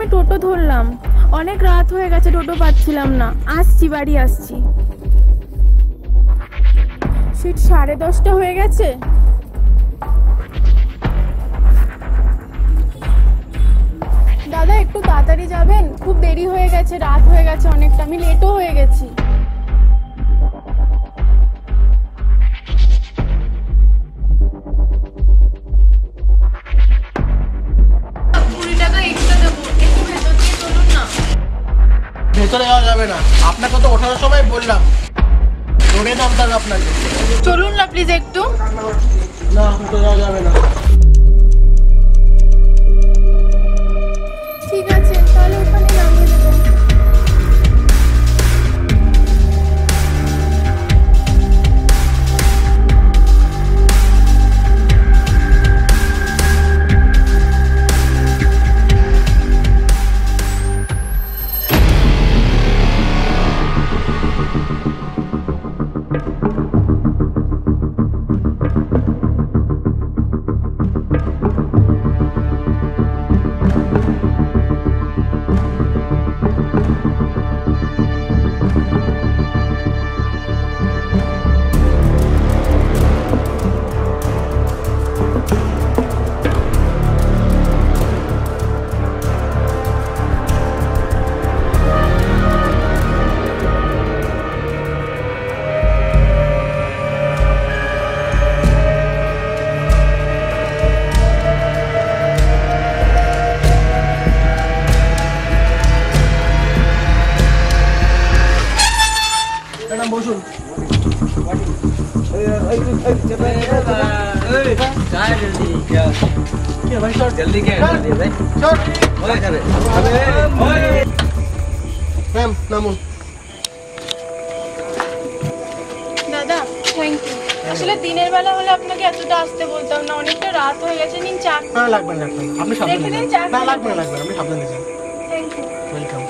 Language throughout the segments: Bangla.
আমি টোটো ধরলাম, অনেক রাত হয়ে গেছে, টোটো পাচ্ছিলাম না। আসছি, বাড়ি আসছি। সিট 10:30 হয়ে গেছে। দাদা একটু তাড়াতাড়ি যাবেন, খুব দেরি হয়ে গেছে, রাত হয়ে গেছে অনেকটা, আমি লেটও হয়ে গেছি। ভেতরে যাওয়া যাবে না, আপনাকে তো ওঠানোর সময় বললাম দৌড়ে নামতে হবে আপনাকে। চলুন না প্লিজ একটু। না, ভেতরে যাওয়া যাবে না। ঠিক আছে, তাহলে ওখানে নামিয়ে দেবেন। বসুন। নামুন। দাদা থ্যাংক ইউ। আসলে দিনের বেলা হলে আপনাকে এতটা আসতে বলতাম না, অনেকটা রাত হয়ে গেছে। নিন চা। না লাগবে না, আপনি সাবধানে যান। না লাগবে না, আপনি সাবধানে যান। Thank you. ওয়েলকাম।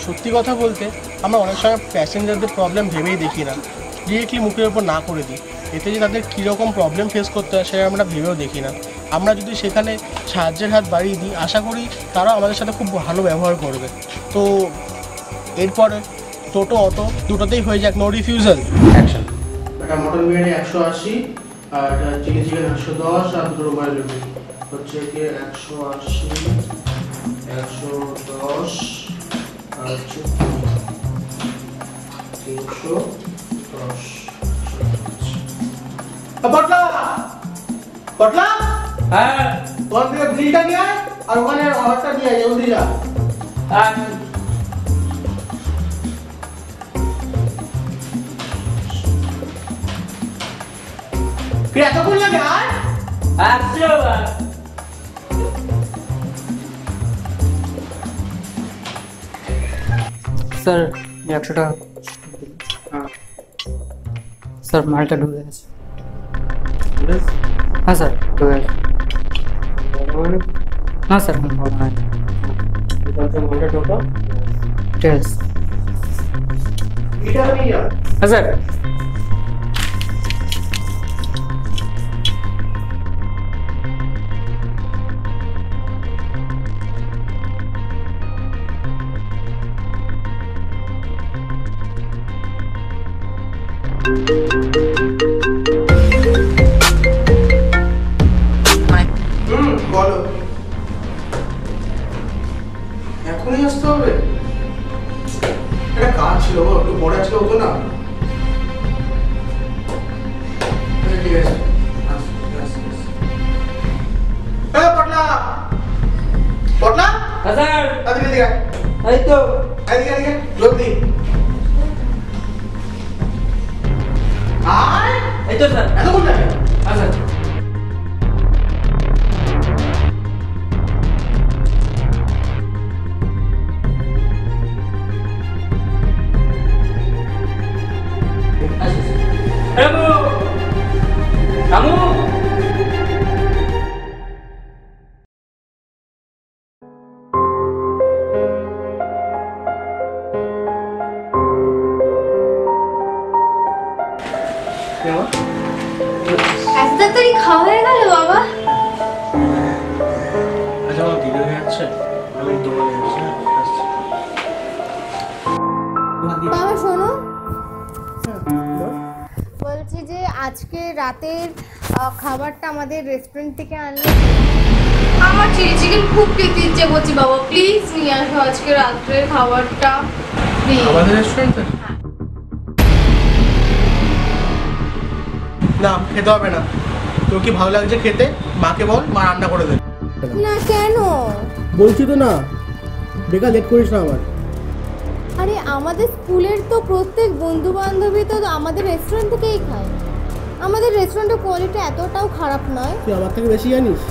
সত্যি কথা বলতে আমরা অনেক সময় প্যাসেঞ্জারদের প্রবলেম ভেবেই দেখি না, ডিরেক্টলি মুখের ওপর না করে দিই। এতে যে তাদের কীরকম প্রবলেম ফেস করতে হয় সেটা আমরা ভেবেও দেখি না। আমরা যদি সেখানে সাহায্যের হাত বাড়িয়ে দিই, আশা করি তারাও আমাদের সাথে খুব ভালো ব্যবহার করবে। তো এরপরে টোটো অটো দুটোতেই হয়ে যাক, নো রিফিউজাল। অ্যাকশন। একটা মটন বিরিয়ানি 180, আর চিলি চিকেন 110, আর দুটো রুমাল রুটি হচ্ছে কি 180, 110 আর 310। পটলা পটলা, হ্যাঁ ওখান থেকে বিলটা নিয়ে আয়, আর ওখানে অর্ডারটা নিয়ে আয়, জলদি যা। এতক্ষণ লাগে? আর স্যার 100 টাকা। স্যার মালটা ঢুকে গেছে। হ্যাঁ স্যার ঢুকে গেছে। না স্যার ভালো নয়। মালটা ঢোকা ঠিক আছে। হ্যাঁ স্যার। বলো, এখনই আসতে হবে? একটা কাজ ছিল, একটু পরে আসলে হতো না? ঠিক আছে। পটলা পটলা, স্যার এদিকে দিকে, এই তো এদিকে এদিকে জলদি আয়। এই তো স্যার। এতক্ষণ লাগে? হ্যাঁ স্যার। রামু রামু কেমন তাড়াতাড়ি খাওয়া হয়ে গেল বাবা? আচ্ছা আমার দেরি হয়ে যাচ্ছে, আমি দোকানে যাচ্ছি। বাবা শোনো, বলছি যে আজকে রাতের খাবারটা আমাদের রেস্টুরেন্ট থেকে আনলে। আমার চিলি চিকেন খুব খেতে ইচ্ছে করছে বাবা, প্লিজ নিয়ে আসো আজকে রাত্রের খাবারটা প্লিজ। আমাদের রেস্টুরেন্টে না, খেতে হবে না। তোর কি ভালো লাগছে খেতে? মাকে বল, মা রান্না করে দেবে। না কেন? বলছি তো না, বেকার লেট করিস না আবার। আরে আমাদের স্কুলের তো প্রত্যেক বন্ধু বান্ধবী তো আমাদের রেস্টুরেন্ট থেকেই খায়। আমাদের রেস্টুরেন্টের কোয়ালিটি এতটাও খারাপ নয়। তুই আমার থেকে বেশি জানিস?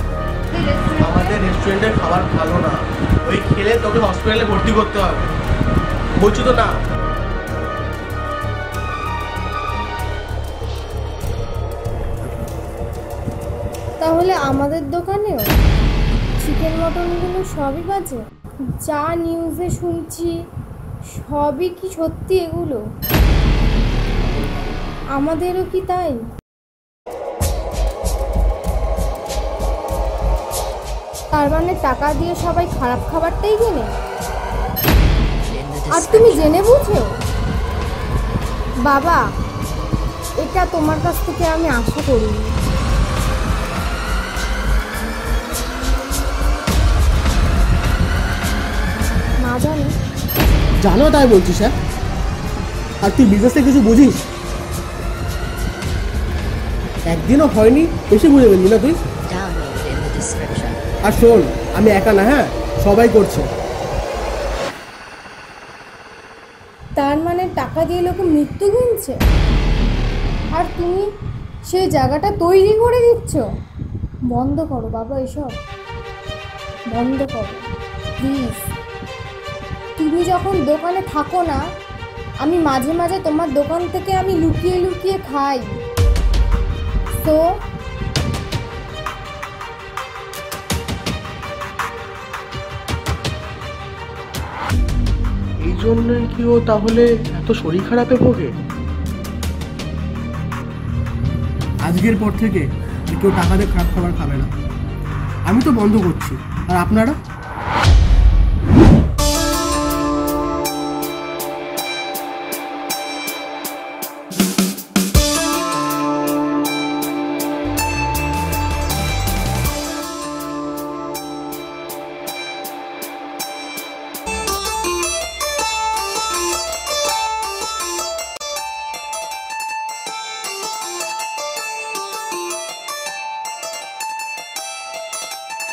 আমাদের রেস্টুরেন্টের খাবার ভালো না, ওই খেলে তোকে হসপিটালে ভর্তি করতে হবে। বলছি তো না। তাহলে আমাদের দোকানেও চিকেন মটনগুলো সবই বাজে? যা নিউজে শুনছি সবই কি সত্যি এগুলো? আমাদেরও কি তাই? তার মানে টাকা দিয়ে সবাই খারাপ খাবারটাই কেনে? আর তুমি জেনে বুঝো? বাবা, এটা তোমার কাছ থেকে আমি আশা করিনি। না জানি। জানো তাই বলছিস? হ্যাঁ, আর তুই বিজনেসে কিছু বুঝিস? একদিনও হয়নি, বেশি বুঝে গেলি না তুই। আর শোন, আমি একা না, হ্যাঁ সবাই করছে। তার মানে টাকা দিয়ে লোকে মৃত্যু কিনছে, আর তুমি সেই জায়গাটা তৈরি করে দিচ্ছ? বন্ধ করো বাবা, এসব বন্ধ করো প্লিজ। তুমি যখন দোকানে থাকো না, আমি মাঝে মাঝে তোমার দোকান থেকে আমি লুকিয়ে লুকিয়ে খাই। তো এই জন্যই কি ও তাহলে এত শরীর খারাপে ভোগে? আজকের পর থেকে কেউ টাকা দিয়ে খারাপ খাবার খাবে না। আমি তো বন্ধ করছি, আর আপনারা?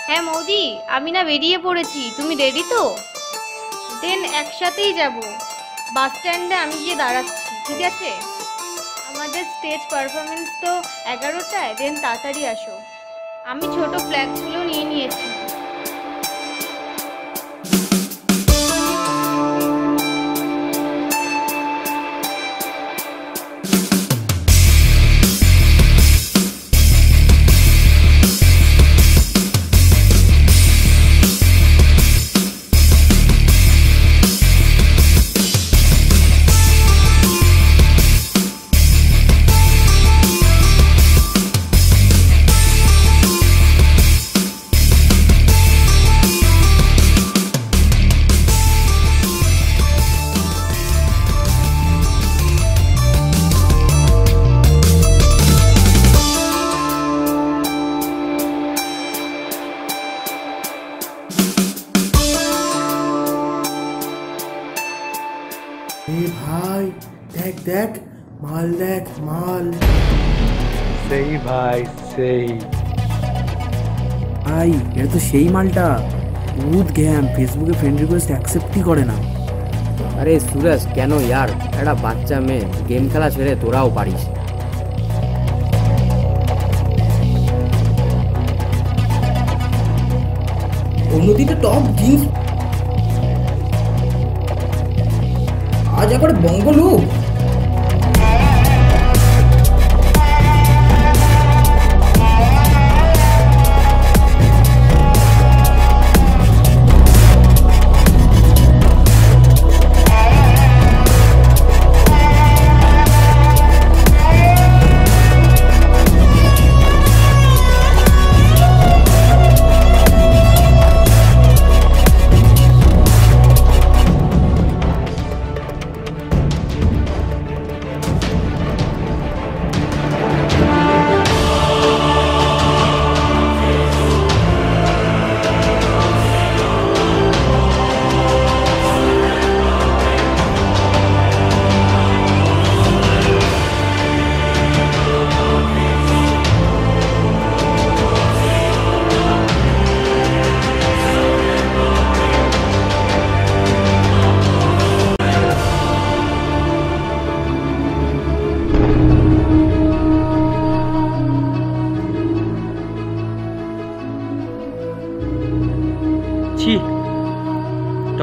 হ্যাঁ মৌদি, আমি না বেরিয়ে পড়েছি, তুমি রেডি তো? দেন একসাথেই যাব। বাস স্ট্যান্ডে আমি গিয়ে দাঁড়াচ্ছি, ঠিক আছে? আমাদের স্টেজ পারফরমেন্স তো 11টায়, দেন তাড়াতাড়ি আসো। আমি ছোট ফ্ল্যাগগুলো নিয়ে নিয়েছি। ভাই দেখ দেখ, মাল দেখ, মাল। সেই ভাই সেই ভাই, এটা তো সেই মালটা। বহুত ঘ্যাম, ফেসবুকে ফ্রেন্ড রিকোয়েস্ট অ্যাকসেপ্টই করে না। আরে সুরেশ, কেন ইয়ার? একটা বাচ্চা মেয়ে, গেম খেলা ছেড়ে তোরাও পারিস। অন্যদিকে টপ জিন্স আজ একবারে বঙ্গলুক।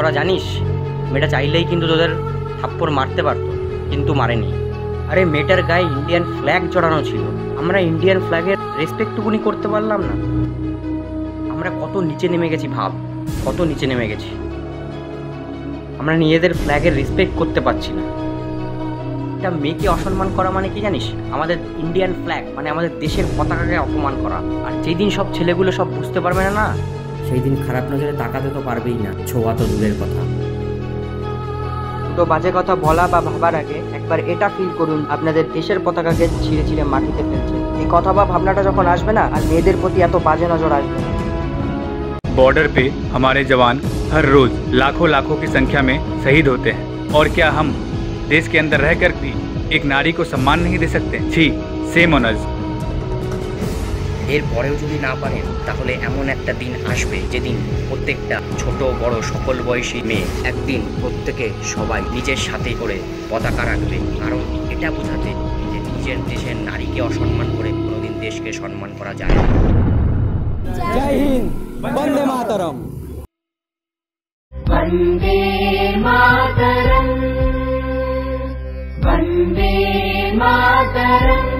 তোরা জানিস মেয়েটা চাইলেই কিন্তু তোদের থাপ্পড় মারতে পারতো, কিন্তু মারেনি। আরে মেয়েটার গায়ে ইন্ডিয়ান ফ্ল্যাগ জড়ানো ছিল, আমরা ইন্ডিয়ান ফ্ল্যাগের রেসপেক্টটুকুনি করতে পারলাম না। আমরা কত নিচে নেমে গেছি ভাব, কত নিচে নেমে গেছি। আমরা নিজেদের ফ্ল্যাগের রেসপেক্ট করতে পারছি না। একটা মেয়েকে অসম্মান করা মানে কি জানিস? আমাদের ইন্ডিয়ান ফ্ল্যাগ মানে আমাদের দেশের পতাকাকে অপমান করা। আর যেই দিন সব ছেলেগুলো সব বুঝতে পারবে না, সেই দিন খারাপ নজরে তাকাতে তো পারবেই না, ছোঁয়া তো দূরের কথা। দুটো বাজে কথা বলা বা ভাবার আগে একবার এটা ফিল করুন, আপনাদের দেশের পতাকাকে ছিঁড়ে ছিঁড়ে মাটিতে ফেলছে। এই কথা বা ভাবনাটা যখন আসবে না, আর মেয়েদের প্রতি এত বাজে নজর আসবে না। बॉर्डर पे हमारे जवान हर रोज लाखों लाखों की संख्या में शहीद होते हैं, और क्या हम देश के अंदर रहकर भी एक नारी को सम्मान नहीं दे सकते? छी, सेम ऑनर्स। এরপরেও যদি না পারেন তাহলে এমন একটা দিন আসবে যেদিন প্রত্যেকটা ছোট বড় সকল বয়সী মেয়ে একদিন প্রত্যেকে সবাই নিজের সাথে করে পতাকা রাখবে, কারণ এটা বোঝাতে যে নিজের দেশের নারীকে অসম্মান করে কোনোদিন দেশকে সম্মান করা যায় না। জয় হিন্দ, বন্দে মাতরম। বন্দে মাতরম, বন্দে মাতরম।